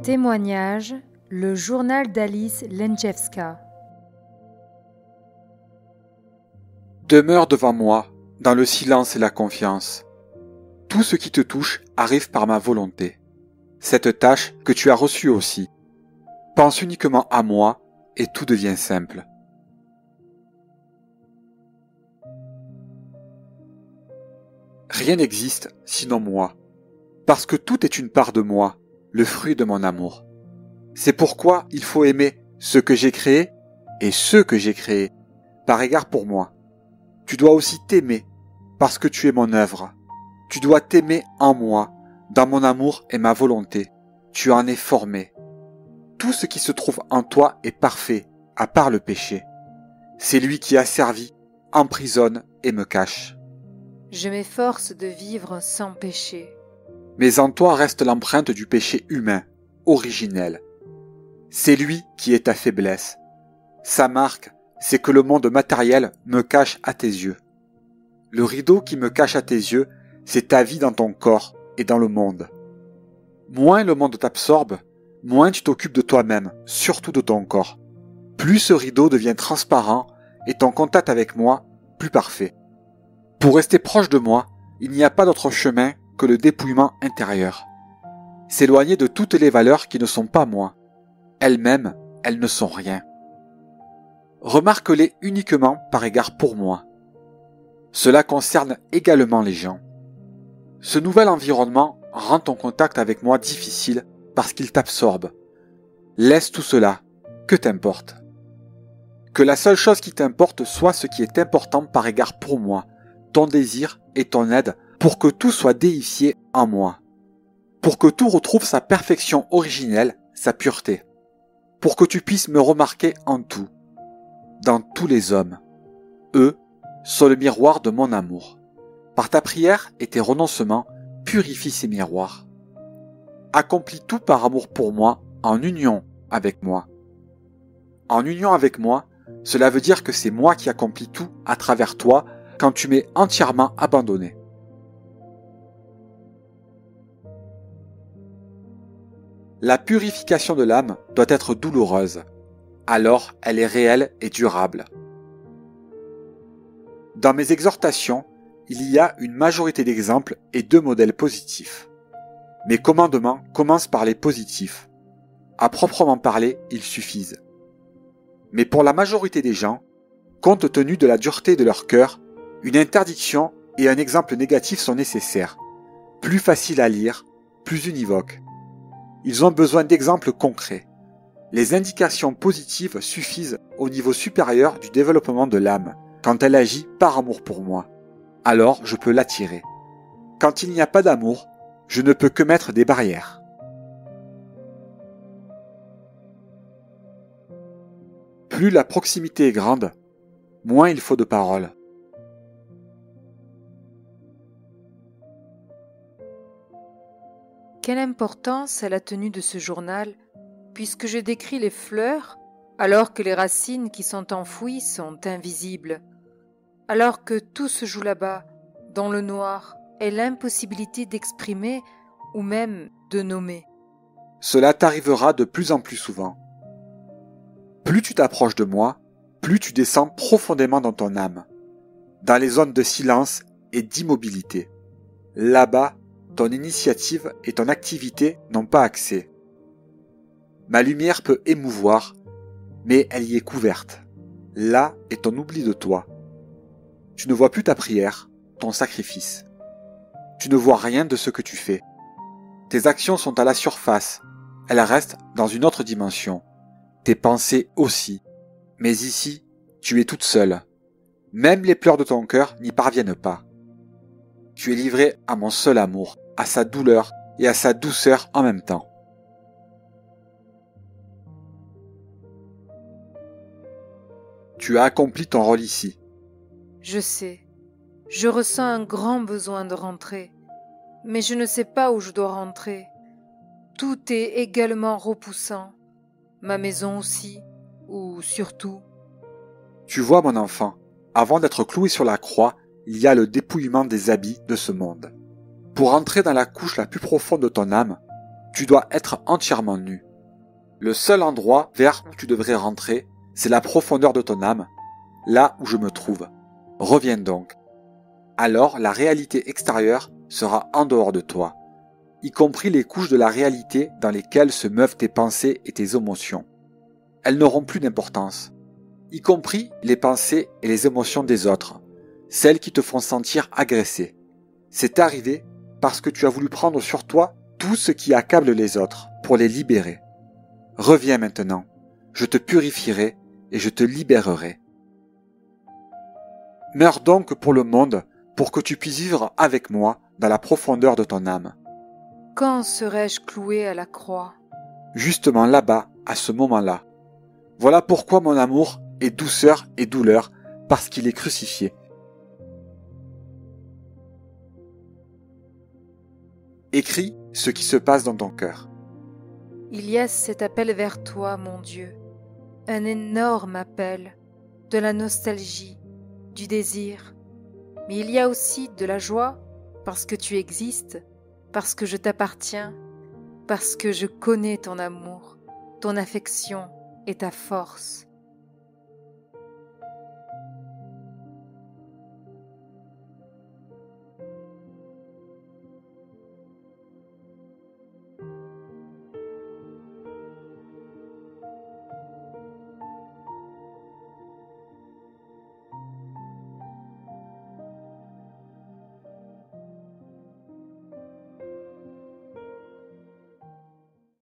Témoignage, le journal d'Alice Lenczewska. Demeure devant moi, dans le silence et la confiance. Tout ce qui te touche arrive par ma volonté. Cette tâche que tu as reçue aussi. Pense uniquement à moi et tout devient simple. Rien n'existe sinon moi, parce que tout est une part de moi, le fruit de mon amour. C'est pourquoi il faut aimer ce que j'ai créé et ceux que j'ai créés, par égard pour moi. Tu dois aussi t'aimer, parce que tu es mon œuvre. Tu dois t'aimer en moi, dans mon amour et ma volonté. Tu en es formé. Tout ce qui se trouve en toi est parfait, à part le péché. C'est lui qui a servi, emprisonne et me cache. Je m'efforce de vivre sans péché. Mais en toi reste l'empreinte du péché humain, originel. C'est lui qui est ta faiblesse. Sa marque, c'est que le monde matériel me cache à tes yeux. Le rideau qui me cache à tes yeux, c'est ta vie dans ton corps et dans le monde. Moins le monde t'absorbe, moins tu t'occupes de toi-même, surtout de ton corps. Plus ce rideau devient transparent et ton contact avec moi plus parfait. Pour rester proche de moi, il n'y a pas d'autre chemin que le dépouillement intérieur. S'éloigner de toutes les valeurs qui ne sont pas moi. Elles-mêmes, elles ne sont rien. Remarque-les uniquement par égard pour moi. Cela concerne également les gens. Ce nouvel environnement rend ton contact avec moi difficile parce qu'il t'absorbe. Laisse tout cela, que t'importe. Que la seule chose qui t'importe soit ce qui est important par égard pour moi, ton désir et ton aide pour que tout soit déifié en moi. Pour que tout retrouve sa perfection originelle, sa pureté. Pour que tu puisses me remarquer en tout, dans tous les hommes. Eux sont le miroir de mon amour. Par ta prière et tes renoncements, purifie ces miroirs. Accomplis tout par amour pour moi, en union avec moi. En union avec moi, cela veut dire que c'est moi qui accomplis tout à travers toi quand tu m'es entièrement abandonné. La purification de l'âme doit être douloureuse. Alors elle est réelle et durable. Dans mes exhortations, il y a une majorité d'exemples et de modèles positifs. Mes commandements commencent par les positifs. À proprement parler, ils suffisent. Mais pour la majorité des gens, compte tenu de la dureté de leur cœur, une interdiction et un exemple négatif sont nécessaires. Plus faciles à lire, plus univoques. Ils ont besoin d'exemples concrets. Les indications positives suffisent au niveau supérieur du développement de l'âme, quand elle agit par amour pour moi. Alors je peux l'attirer. Quand il n'y a pas d'amour, je ne peux que mettre des barrières. Plus la proximité est grande, moins il faut de paroles. Quelle importance a la tenue de ce journal, puisque je décris les fleurs, alors que les racines qui sont enfouies sont invisibles, alors que tout se joue là-bas, dans le noir, et l'impossibilité d'exprimer ou même de nommer. Cela t'arrivera de plus en plus souvent. Plus tu t'approches de moi, plus tu descends profondément dans ton âme, dans les zones de silence et d'immobilité. Là-bas, ton initiative et ton activité n'ont pas accès. Ma lumière peut émouvoir, mais elle y est couverte. Là est ton oubli de toi. Tu ne vois plus ta prière, ton sacrifice. Tu ne vois rien de ce que tu fais. Tes actions sont à la surface. Elles restent dans une autre dimension. Tes pensées aussi. Mais ici, tu es toute seule. Même les pleurs de ton cœur n'y parviennent pas. Tu es livré à mon seul amour, à sa douleur et à sa douceur en même temps. Tu as accompli ton rôle ici. Je sais, je ressens un grand besoin de rentrer, mais je ne sais pas où je dois rentrer. Tout est également repoussant, ma maison aussi, ou surtout. Tu vois mon enfant, avant d'être cloué sur la croix, il y a le dépouillement des habits de ce monde. Pour entrer dans la couche la plus profonde de ton âme, Tu dois être entièrement nu. Le seul endroit vers où tu devrais rentrer, c'est la profondeur de ton âme, là où je me trouve. Reviens donc. Alors la réalité extérieure sera en dehors de toi, y compris les couches de la réalité dans lesquelles se meuvent tes pensées et tes émotions. Elles n'auront plus d'importance, y compris les pensées et les émotions des autres, celles qui te font sentir agressé. C'est arrivé parce que tu as voulu prendre sur toi tout ce qui accable les autres pour les libérer. Reviens maintenant, je te purifierai et je te libérerai. Meurs donc pour le monde, pour que tu puisses vivre avec moi dans la profondeur de ton âme. Quand serai-je cloué à la croix? Justement là-bas, à ce moment-là. Voilà pourquoi mon amour est douceur et douleur, parce qu'il est crucifié. Écris ce qui se passe dans ton cœur. Il y a cet appel vers toi, mon Dieu, un énorme appel, de la nostalgie, du désir, mais il y a aussi de la joie, parce que tu existes, parce que je t'appartiens, parce que je connais ton amour, ton affection et ta force.